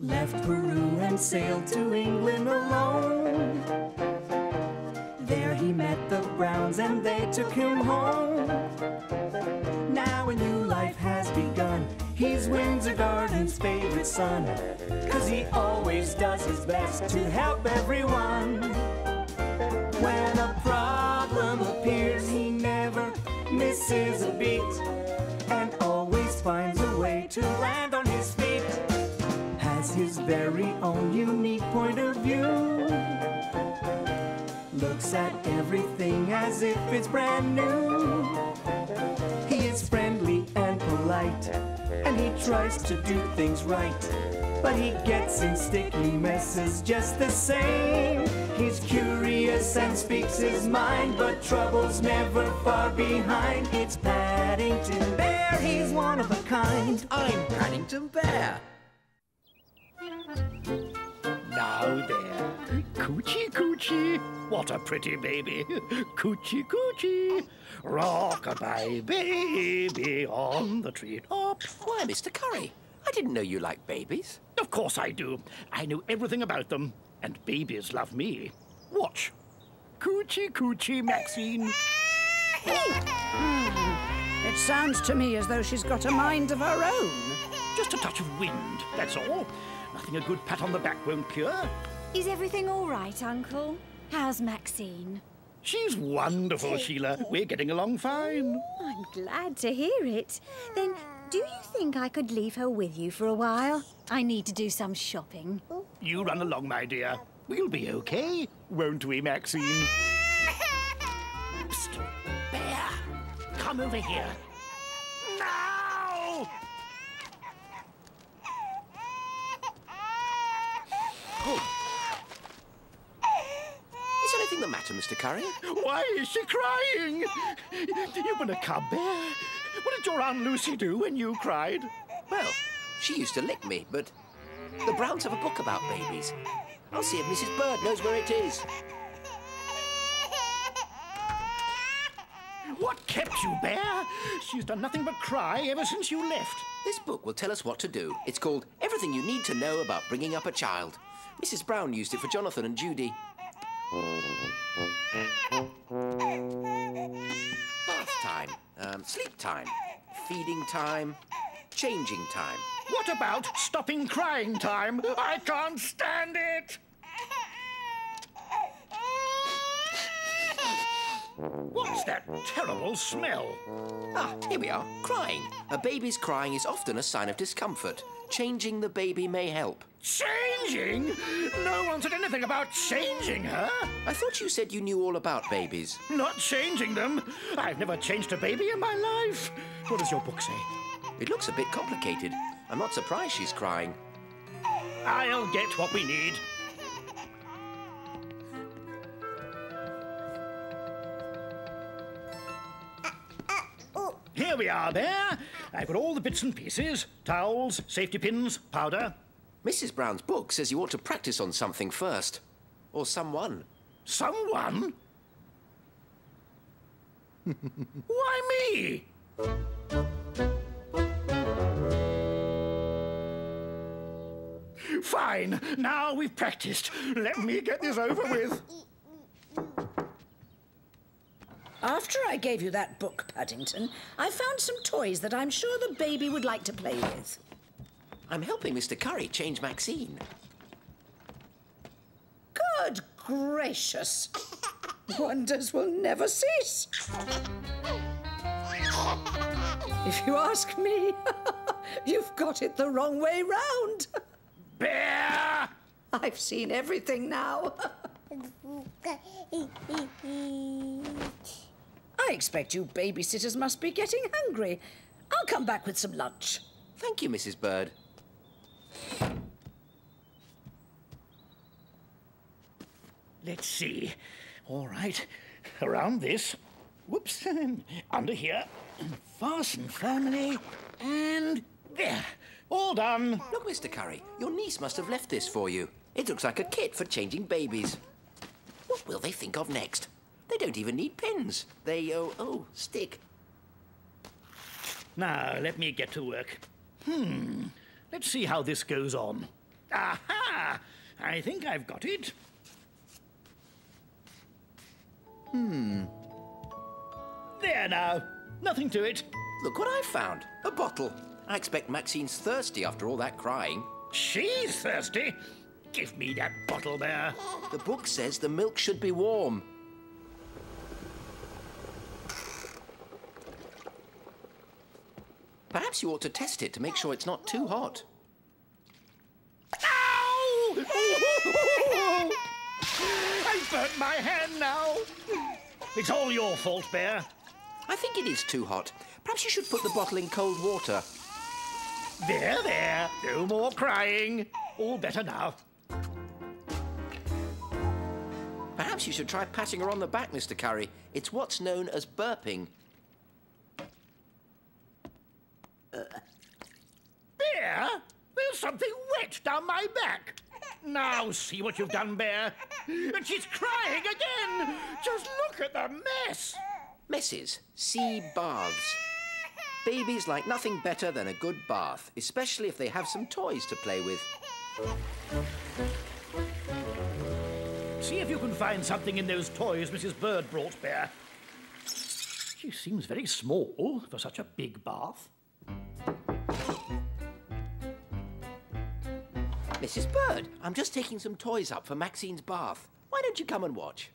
left Peru and sailed to England alone. There he met the Browns and they took him home. Now a new life has begun. He's Windsor Garden's favorite son, 'cause he always does his best to help everyone. When a problem appears, he never misses a beat and always finds a way to land on his feet. Has his very own unique point of view, looks at everything as if it's brand new. He is friendly and polite, and he tries to do things right, but he gets in sticky messes just the same. He's curious and speaks his mind, but trouble's never far behind. It's Paddington Bear, he's one of a kind. I'm Paddington Bear. Now there, coochie coochie, what a pretty baby, coochie coochie, rock-a-bye baby on the treetop. Why, Mr. Curry, I didn't know you liked babies. Of course I do. I know everything about them, and babies love me. Watch. Coochie coochie Maxine. It sounds to me as though she's got a mind of her own. Just a touch of wind, that's all. Nothing a good pat on the back won't cure. Is everything all right, Uncle? How's Maxine? She's wonderful, Sheila. We're getting along fine. I'm glad to hear it. Then, do you think I could leave her with you for a while? I need to do some shopping. You run along, my dear. We'll be okay, won't we, Maxine? Psst. Bear, come over here. Now! Oh. Is anything the matter, Mr. Curry? Why is she crying? You were a cub, Bear. What did your Aunt Lucy do when you cried? Well, she used to lick me, but the Browns have a book about babies. I'll see if Mrs. Bird knows where it is. What kept you, Bear? She's done nothing but cry ever since you left. This book will tell us what to do. It's called Everything You Need to Know About Bringing Up a Child. Mrs. Brown used it for Jonathan and Judy. Bath time, sleep time, feeding time, changing time. What about stopping crying time? I can't stand it! What's that terrible smell? Ah, here we are, crying. A baby's crying is often a sign of discomfort. Changing the baby may help. Changing? No one said anything about changing her. I thought you said you knew all about babies. Not changing them. I've never changed a baby in my life. What does your book say? It looks a bit complicated. I'm not surprised she's crying. I'll get what we need. Here we are, Bear. I've got all the bits and pieces. Towels, safety pins, powder. Mrs. Brown's book says you ought to practice on something first. Or someone. Someone? Why me? Fine. Now we've practiced. Let me get this over with. After I gave you that book, Paddington, I found some toys that I'm sure the baby would like to play with. I'm helping Mr. Curry change Maxine. Good gracious! Wonders will never cease. If you ask me, you've got it the wrong way round. Bear! I've seen everything now. I expect you babysitters must be getting hungry. I'll come back with some lunch. Thank you, Mrs. Bird. Let's see. All right. Around this. Whoops. Under here. Fasten firmly. And there. All done. Look, Mr. Curry, your niece must have left this for you. It looks like a kit for changing babies. What will they think of next? They don't even need pins. They, stick. Now, let me get to work. Let's see how this goes on. Aha! I think I've got it. There now. Nothing to it. Look what I found. A bottle. I expect Maxine's thirsty after all that crying. She's thirsty. Give me that bottle there. The book says the milk should be warm. Perhaps you ought to test it to make sure it's not too hot. Ow! I've burnt my hand now. It's all your fault, Bear. I think it is too hot. Perhaps you should put the bottle in cold water. There, there. No more crying. All better now. Perhaps you should try patting her on the back, Mr. Curry. It's what's known as burping. Bear, there's something wet down my back. Now see what you've done, Bear. And she's crying again. Just look at the mess. Messes. Sea baths. Babies like nothing better than a good bath, especially if they have some toys to play with. See if you can find something in those toys Mrs. Bird brought, Bear. She seems very small for such a big bath. Mrs. Bird, I'm just taking some toys up for Maxine's bath. Why don't you come and watch?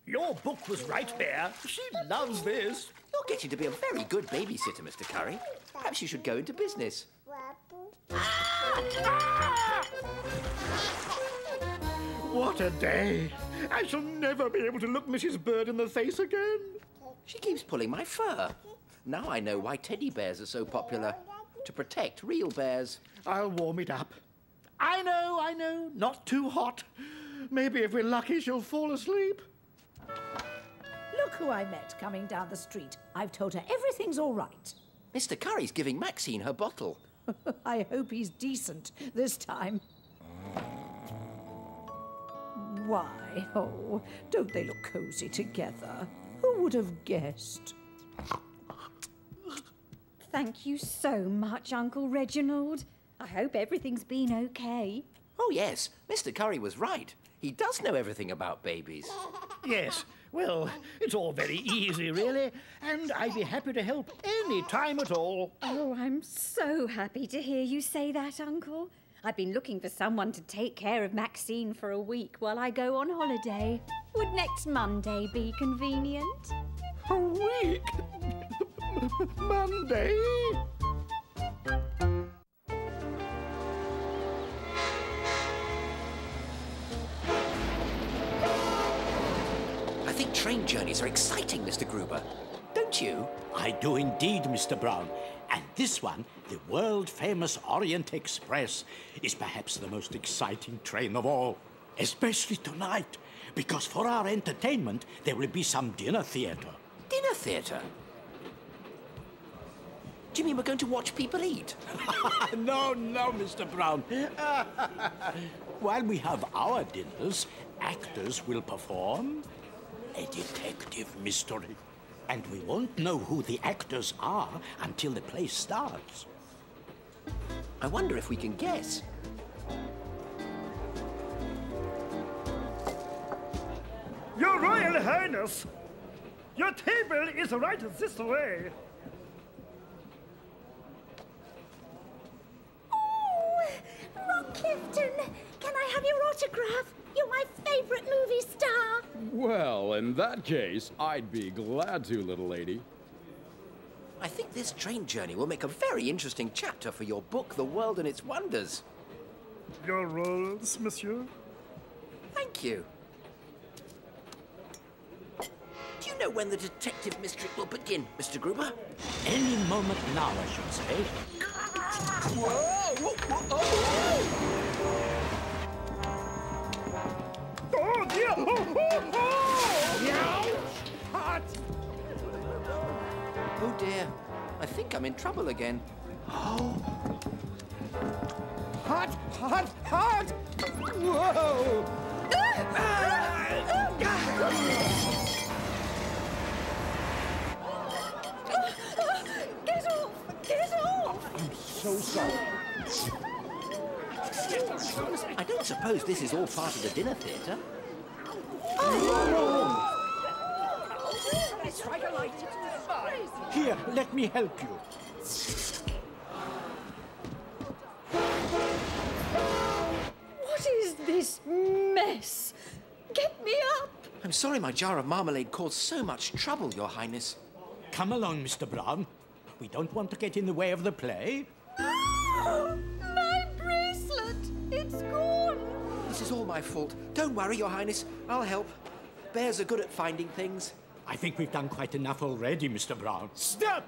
Your book was right, Bear. She loves this. You're getting to be a very good babysitter, Mr. Curry. Perhaps you should go into business. What a day. I shall never be able to look Mrs. Bird in the face again. She keeps pulling my fur. Now I know why teddy bears are so popular. To protect real bears. I'll warm it up. I know. Not too hot. Maybe if we're lucky, she'll fall asleep. Look who I met coming down the street. I've told her everything's all right. Mr. Curry's giving Maxine her bottle. I hope he's decent this time. Why, oh, don't they look cosy together? Who would have guessed? Thank you so much, Uncle Reginald. I hope everything's been okay. Oh, yes. Mr. Curry was right. He does know everything about babies. Yes, well, it's all very easy, really, and I'd be happy to help any time at all. Oh, I'm so happy to hear you say that, Uncle. I've been looking for someone to take care of Maxine for a week while I go on holiday. Would next Monday be convenient? A week? Monday? I think train journeys are exciting, Mr. Gruber. Don't you? I do indeed, Mr. Brown. And this one, the world-famous Orient Express, is perhaps the most exciting train of all. Especially tonight, because for our entertainment, there will be some dinner theatre. Dinner theatre? Do you mean we're going to watch people eat? No, Mr. Brown. While we have our dinners, actors will perform a detective mystery. And we won't know who the actors are until the play starts. I wonder if we can guess. Your Royal Highness, your table is right this way. Oh, Rock Clifton, can I have your autograph? You're my favourite movie star. Well, in that case, I'd be glad to, little lady. I think this train journey will make a very interesting chapter for your book, The World and Its Wonders. Your rolls, monsieur. Thank you. Do you know when the detective mystery will begin, Mr. Gruber? Any moment now, I should say. Oh, dear! Hot! Oh, dear. I think I'm in trouble again. Hot! Whoa! Get off! Get off! I'm so sorry. I don't suppose this is all part of the dinner theatre. Here, let me help you. What is this mess? Get me up! I'm sorry my jar of marmalade caused so much trouble, Your Highness. Come along, Mr. Brown. We don't want to get in the way of the play. My bracelet! It's gone! This is all my fault. Don't worry, Your Highness. I'll help. Bears are good at finding things. I think we've done quite enough already, Mr. Brown. Stop!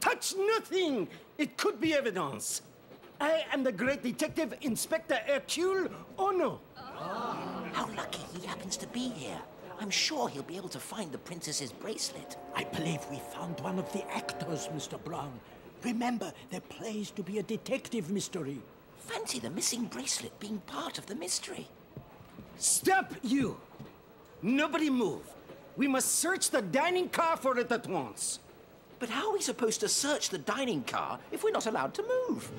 Touch nothing! It could be evidence. I am the great detective, Inspector Hercule Ono. How lucky he happens to be here. I'm sure he'll be able to find the princess's bracelet. I believe we found one of the actors, Mr. Brown. Remember, there plays to be a detective mystery. Fancy the missing bracelet being part of the mystery. Stop, you! Nobody move. We must search the dining car for it at once. But how are we supposed to search the dining car if we're not allowed to move?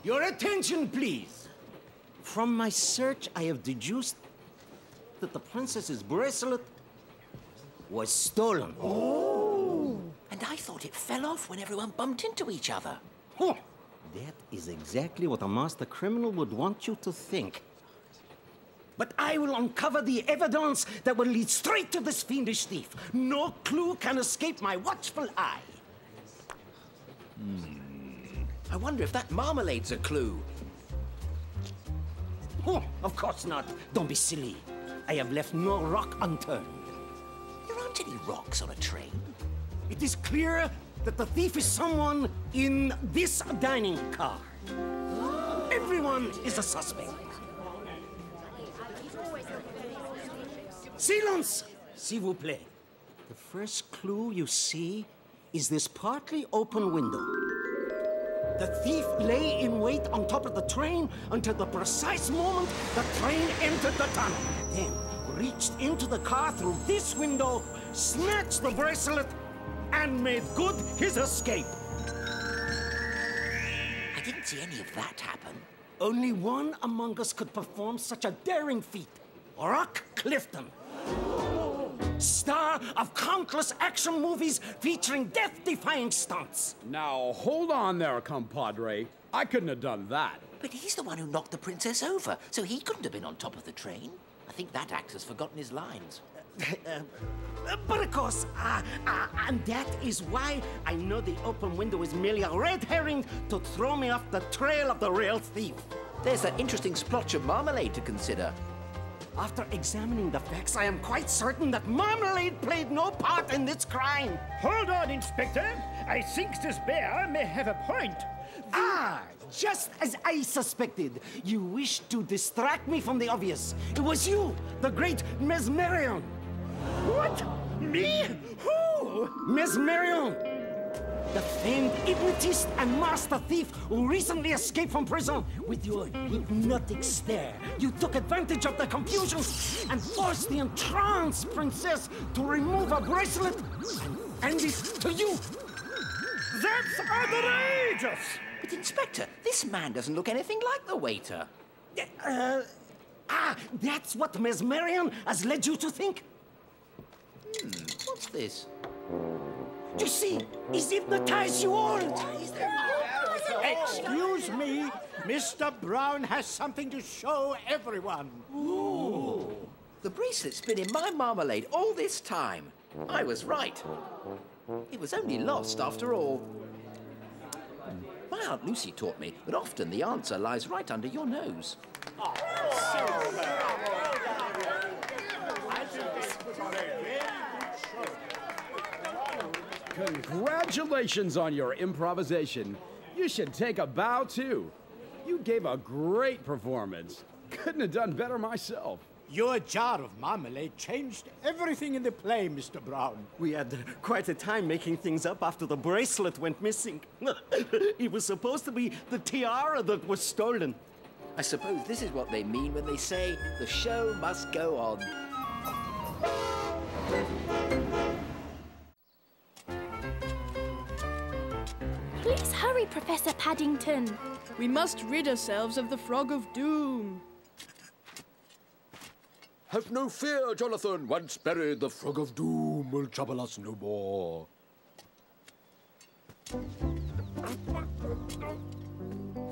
Your attention, please. From my search, I have deduced that the princess's bracelet was stolen. Oh! And I thought it fell off when everyone bumped into each other. Huh. That is exactly what a master criminal would want you to think. But I will uncover the evidence that will lead straight to this fiendish thief. No clue can escape my watchful eye. I wonder if that marmalade's a clue. Oh, of course not. Don't be silly. I have left no rock unturned. There aren't any rocks on a train. It is clear that the thief is someone in this dining car. Everyone is a suspect. Silence! S'il vous plaît. The first clue you see is this partly open window. The thief lay in wait on top of the train until the precise moment the train entered the tunnel. Then reached into the car through this window, snatched the bracelet, and made good his escape. I didn't see any of that happen. Only one among us could perform such a daring feat. Rock Clifton. Star of countless action movies featuring death-defying stunts. Now, hold on there, compadre. I couldn't have done that. But he's the one who knocked the princess over, so he couldn't have been on top of the train. I think that actor's forgotten his lines. But of course, and that is why I know the open window is merely a red herring to throw me off the trail of the real thief. There's that interesting splotch of marmalade to consider. After examining the facts, I am quite certain that marmalade played no part in this crime. Hold on, Inspector. I think this bear may have a point. Just as I suspected. You wished to distract me from the obvious. It was you, the great Mesmerion. What? Me? Who? Mesmerion, the famed hypnotist and master thief who recently escaped from prison. With your hypnotic stare, you took advantage of the confusion and forced the entranced princess to remove a bracelet and hand it to you. That's outrageous! But, Inspector, this man doesn't look anything like the waiter. That's what Mesmerion has led you to think? What's this? You see, he's hypnotized you all. Excuse me, Mr. Brown has something to show everyone. Ooh. The bracelet's been in my marmalade all this time. I was right. It was only lost after all. My Aunt Lucy taught me that often the answer lies right under your nose. Congratulations on your improvisation. You should take a bow, too. You gave a great performance. Couldn't have done better myself. Your jar of marmalade changed everything in the play, Mr. Brown. We had quite a time making things up after the bracelet went missing. It was supposed to be the tiara that was stolen. I suppose this is what they mean when they say the show must go on. hurry, Professor Paddington. We must rid ourselves of the Frog of Doom. Have no fear, Jonathan. Once buried, the Frog of Doom will trouble us no more.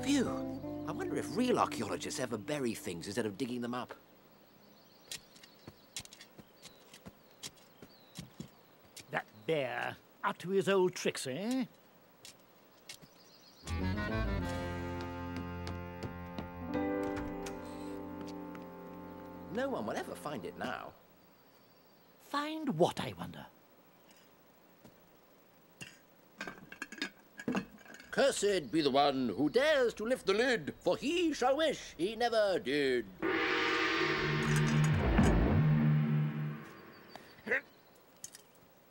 Phew. I wonder if real archaeologists ever bury things instead of digging them up. That bear, up to his old tricks, eh? No one will ever find it now. Find what, I wonder? Cursed be the one who dares to lift the lid, for he shall wish he never did.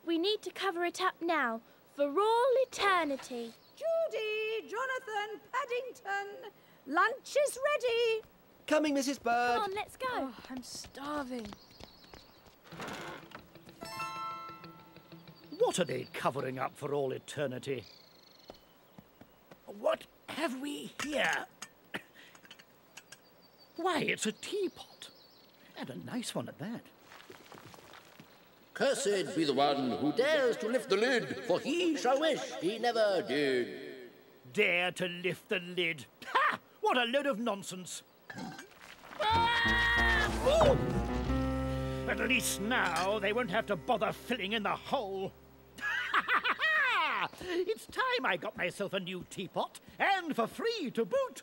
We need to cover it up now, for all eternity. Judy, Jonathan, Paddington, lunch is ready. Coming, Mrs. Bird. Come on, let's go. Oh, I'm starving. What are they covering up for all eternity? What have we here? Why, it's a teapot. And a nice one at that. Cursed be the one who dares to lift the lid, for he shall wish he never did. Dare to lift the lid. Ha! What a load of nonsense. Ah! Ooh! At least now they won't have to bother filling in the hole. It's time I got myself a new teapot, and for free to boot.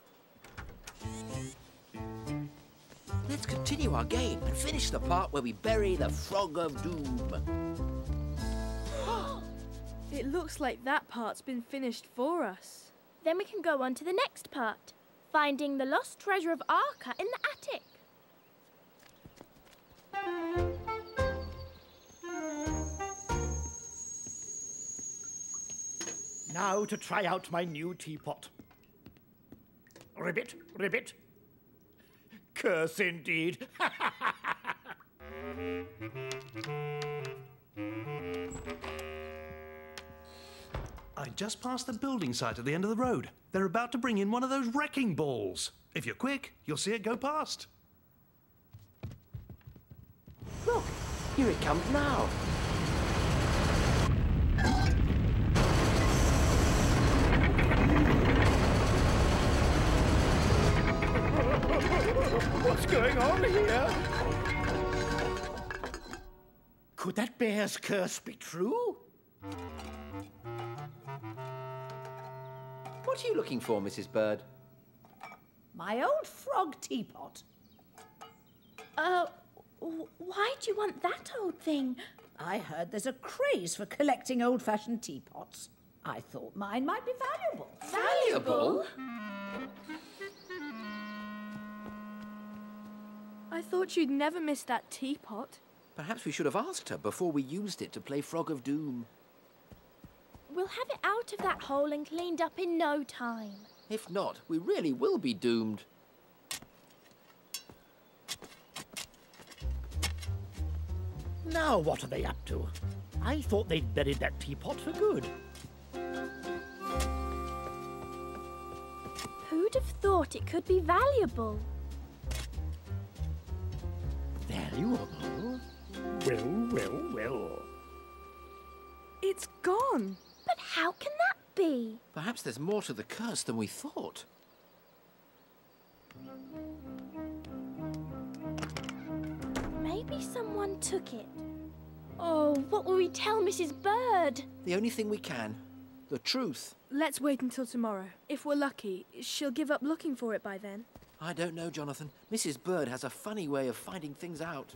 Let's continue our game and finish the part where we bury the Frog of Doom. It looks like that part's been finished for us. Then we can go on to the next part, finding the lost treasure of Arca in the attic. Now to try out my new teapot. Ribbit, ribbit. Curse indeed. I just passed the building site at the end of the road. They're about to bring in one of those wrecking balls. If you're quick, you'll see it go past. Look, here it comes now. What's going on here? Could that bear's curse be true? What are you looking for, Mrs. Bird? My old frog teapot. Why do you want that old thing? I heard there's a craze for collecting old-fashioned teapots. I thought mine might be valuable. Valuable? I thought you'd never miss that teapot. Perhaps we should have asked her before we used it to play Frog of Doom. We'll have it out of that hole and cleaned up in no time. If not, we really will be doomed. Now what are they up to? I thought they'd buried that teapot for good. Who'd have thought it could be valuable? Valuable? Well. It's gone. But how can that be? Perhaps there's more to the curse than we thought. Maybe someone took it. Oh, what will we tell Mrs. Bird? The only thing we can. The truth. Let's wait until tomorrow. If we're lucky, she'll give up looking for it by then. I don't know, Jonathan. Mrs. Bird has a funny way of finding things out.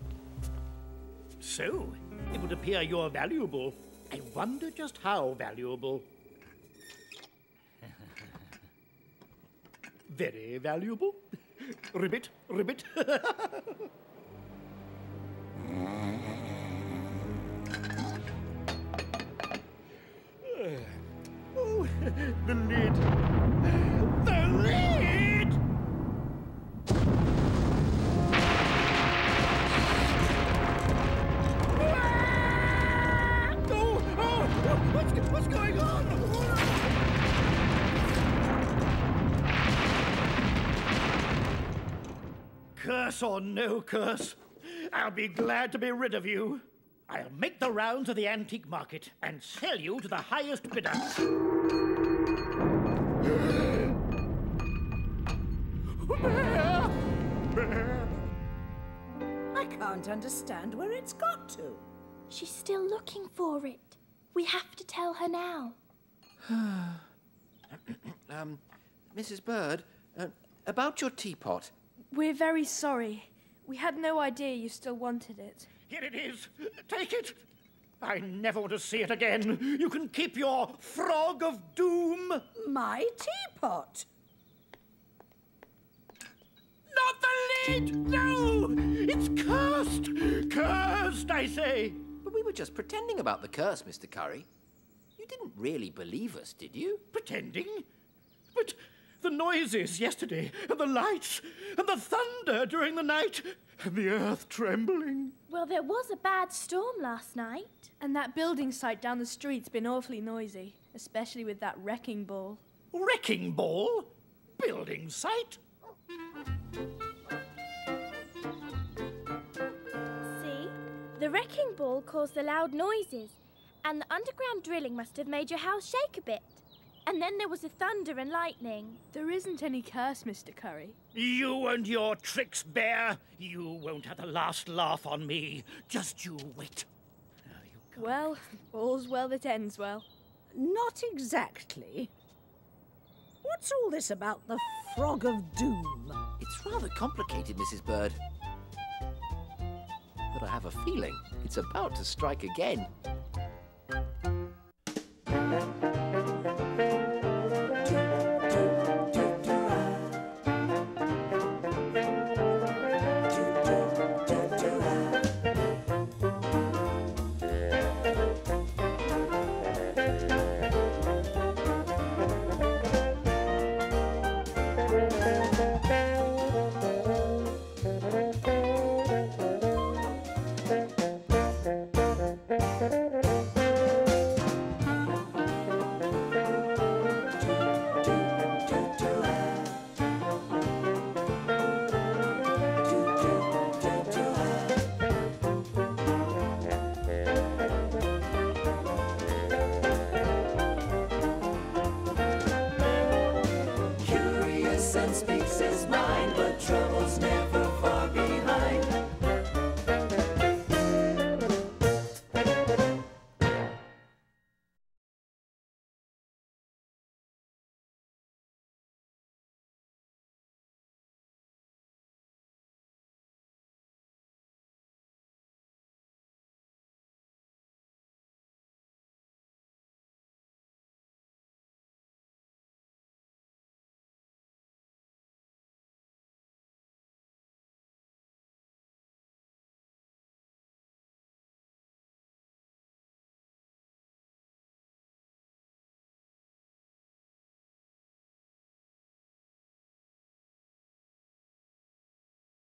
So, it would appear you're valuable. I wonder just how valuable. Very valuable. Ribbit, ribbit. Oh, the lid. The lid! What's going on? Curse or no curse, I'll be glad to be rid of you. I'll make the rounds of the antique market and sell you to the highest bidder. I can't understand where it's got to. She's still looking for it. We have to tell her now. Mrs. Bird, about your teapot. We're very sorry. We had no idea you still wanted it. Here it is. Take it. I never want to see it again. You can keep your frog of doom. My teapot. Not the lid! No! It's cursed! Cursed, I say! But we were just pretending about the curse, Mr. Curry. You didn't really believe us, did you? Pretending? But the noises yesterday, and the lights, and the thunder during the night, and the earth trembling. Well, there was a bad storm last night. And that building site down the street's been awfully noisy, especially with that wrecking ball. Wrecking ball? Building site? See? The wrecking ball caused the loud noises, and the underground drilling must have made your house shake a bit. And then there was the thunder and lightning. There isn't any curse, Mr. Curry. You and your tricks, Bear. You won't have the last laugh on me. Just you wait. Well, all's well that ends well. Not exactly. What's all this about the Frog of Doom? It's rather complicated, Mrs. Bird. But I have a feeling it's about to strike again.